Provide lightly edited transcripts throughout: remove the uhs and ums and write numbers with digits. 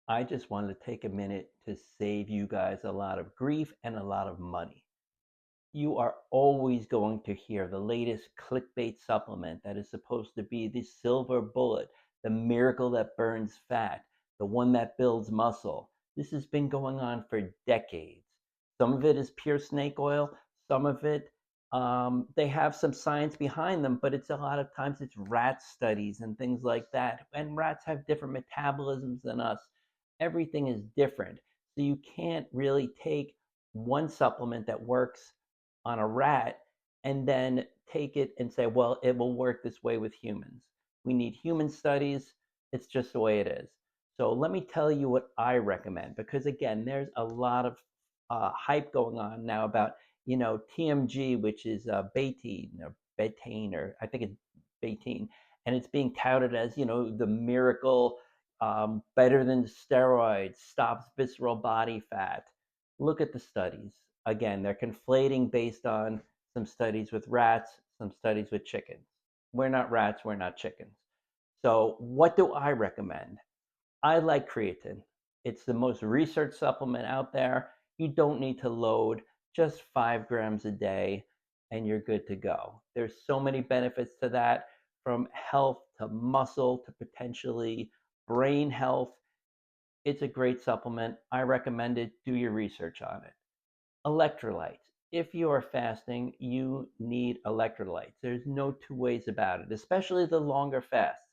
I just wanted to take a minute to save you guys a lot of grief and a lot of money. You are always going to hear the latest clickbait supplement that is supposed to be the silver bullet, the miracle that burns fat, the one that builds muscle. This has been going on for decades. Some of it is pure snake oil, some of it they have some science behind them, but it's a lot of times it's rat studies and things like that. And rats have different metabolisms than us. Everything is different. So you can't really take one supplement that works on a rat and then take it and say, well, it will work this way with humans. We need human studies. It's just the way it is. So let me tell you what I recommend, because again, there's a lot of hype going on now about TMG, which is betaine, or I think it's betaine, and it's being touted as the miracle, better than steroids, stops visceral body fat. Look at the studies. Again, they're conflating based on some studies with rats, some studies with chickens. We're not rats, we're not chickens. So, what do I recommend? I like creatine. It's the most researched supplement out there. You don't need to load, just 5 grams a day, and you're good to go. There's so many benefits to that, from health to muscle to potentially brain health. It's a great supplement. I recommend it. Do your research on it. Electrolytes. If you are fasting, you need electrolytes. There's no two ways about it, especially the longer fasts.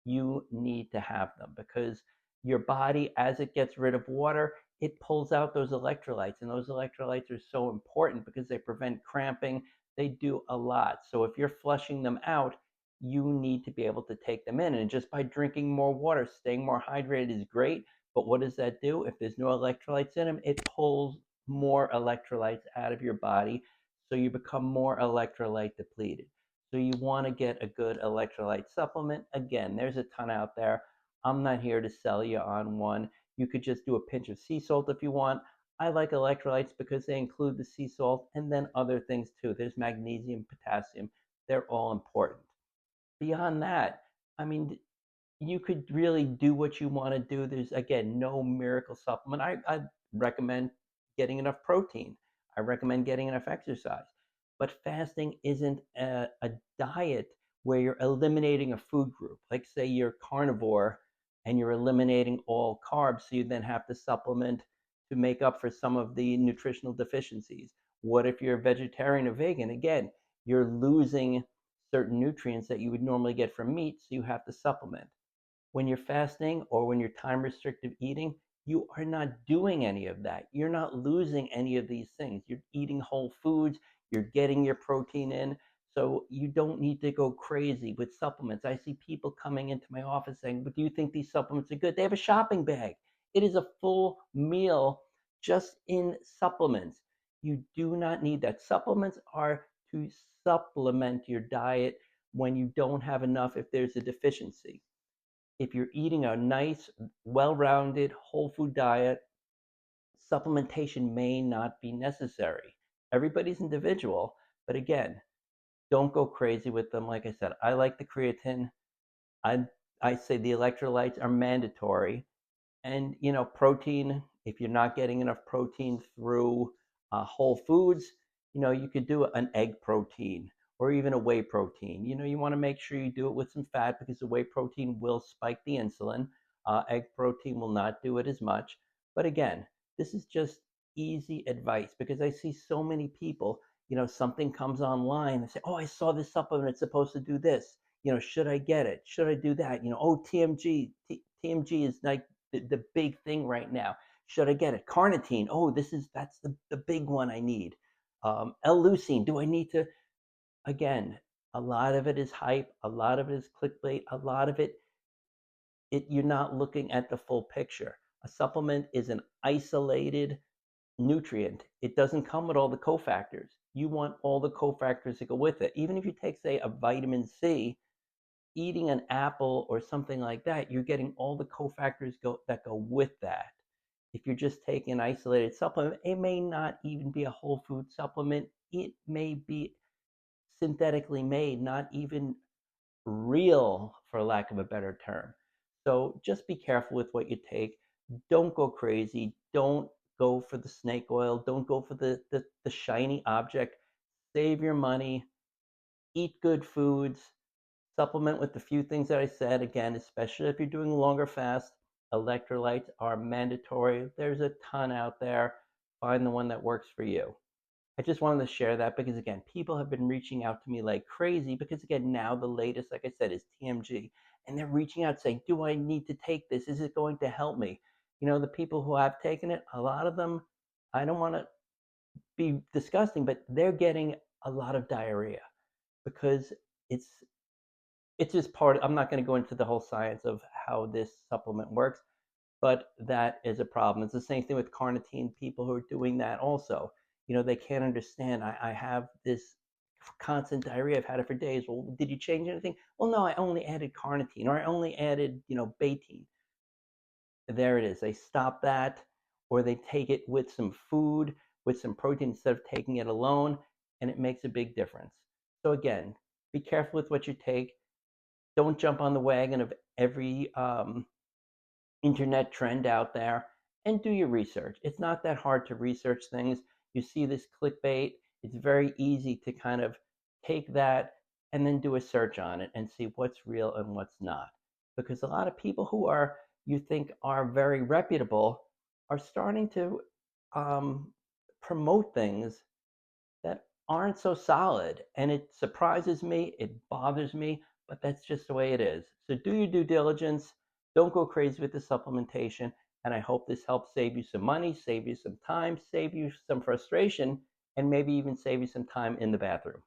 You need to have them because your body, as it gets rid of water, it pulls out those electrolytes. And those electrolytes are so important because they prevent cramping. They do a lot. So if you're flushing them out, you need to be able to take them in. And just by drinking more water, staying more hydrated is great. But what does that do? If there's no electrolytes in them, it pulls more electrolytes out of your body, so you become more electrolyte depleted. So you want to get a good electrolyte supplement. Again, there's a ton out there. I'm not here to sell you on one. You could just do a pinch of sea salt if you want. I like electrolytes because they include the sea salt and then other things too. There's magnesium, potassium. They're all important. Beyond that, I mean, you could really do what you want to do. There's, again, no miracle supplement. I recommend getting enough protein. I recommend getting enough exercise. But fasting isn't a diet where you're eliminating a food group. Like, say you're carnivore and you're eliminating all carbs, so you then have to supplement to make up for some of the nutritional deficiencies. What if you're a vegetarian or vegan? Again, you're losing certain nutrients that you would normally get from meat, so you have to supplement. When you're fasting or when you're time restrictive eating, you are not doing any of that. You're not losing any of these things. You're eating whole foods, you're getting your protein in. So you don't need to go crazy with supplements. I see people coming into my office saying, but do you think these supplements are good? They have a shopping bag. It is a full meal just in supplements. You do not need that. Supplements are to supplement your diet when you don't have enough, if there's a deficiency. If you're eating a nice, well rounded, whole food diet, supplementation may not be necessary. Everybody's individual, but again, don't go crazy with them. Like I said, I like the creatine. I, I say the electrolytes are mandatory. And, protein, if you're not getting enough protein through whole foods, you could do an egg protein or even a whey protein. You want to make sure you do it with some fat because the whey protein will spike the insulin. Egg protein will not do it as much. But again, this is just easy advice because I see so many people, something comes online and say, oh, I saw this supplement, it's supposed to do this. Should I get it? Should I do that? Oh, TMG is like the big thing right now. Should I get it? Carnitine. Oh, that's the big one I need. L-leucine. Do I need to? Again, a lot of it is hype. A lot of it is clickbait. A lot of it you're not looking at the full picture. A supplement is an isolated nutrient. It doesn't come with all the cofactors. You want all the cofactors to go with it. Even if you take, say, a vitamin C, eating an apple or something like that, you're getting all the cofactors that go with that. If you're just taking an isolated supplement, it may not even be a whole food supplement. It may be synthetically made, not even real, for lack of a better term. So just be careful with what you take. Don't go crazy. Don't go for the snake oil. Don't go for the shiny object. Save your money. Eat good foods. Supplement with the few things that I said. Again, especially if you're doing longer fasts, electrolytes are mandatory. There's a ton out there. Find the one that works for you. I just wanted to share that because, again, people have been reaching out to me like crazy because, again, now the latest, like I said, is TMG. And they're reaching out saying, do I need to take this? Is it going to help me? The people who have taken it, a lot of them, I don't want to be disgusting, but they're getting a lot of diarrhea because it's it's just part. I'm not going to go into the whole science of how this supplement works, but that is a problem. It's the same thing with carnitine. People who are doing that also, they can't understand. I have this constant diarrhea. I've had it for days. Well, did you change anything? Well, no, I only added carnitine, or I only added, betaine. There it is. They stop that, or they take it with some food, with some protein instead of taking it alone, and it makes a big difference. So again, be careful with what you take. Don't jump on the wagon of every internet trend out there, and do your research. It's not that hard to research things. You see this clickbait, it's very easy to kind of take that and then do a search on it and see what's real and what's not. Because a lot of people who you think are very reputable are starting to um, promote things that aren't so solid. And it surprises me, it bothers me, but that's just the way it is. So do your due diligence. Don't go crazy with the supplementation. And I hope this helps save you some money, save you some time, save you some frustration, and maybe even save you some time in the bathroom.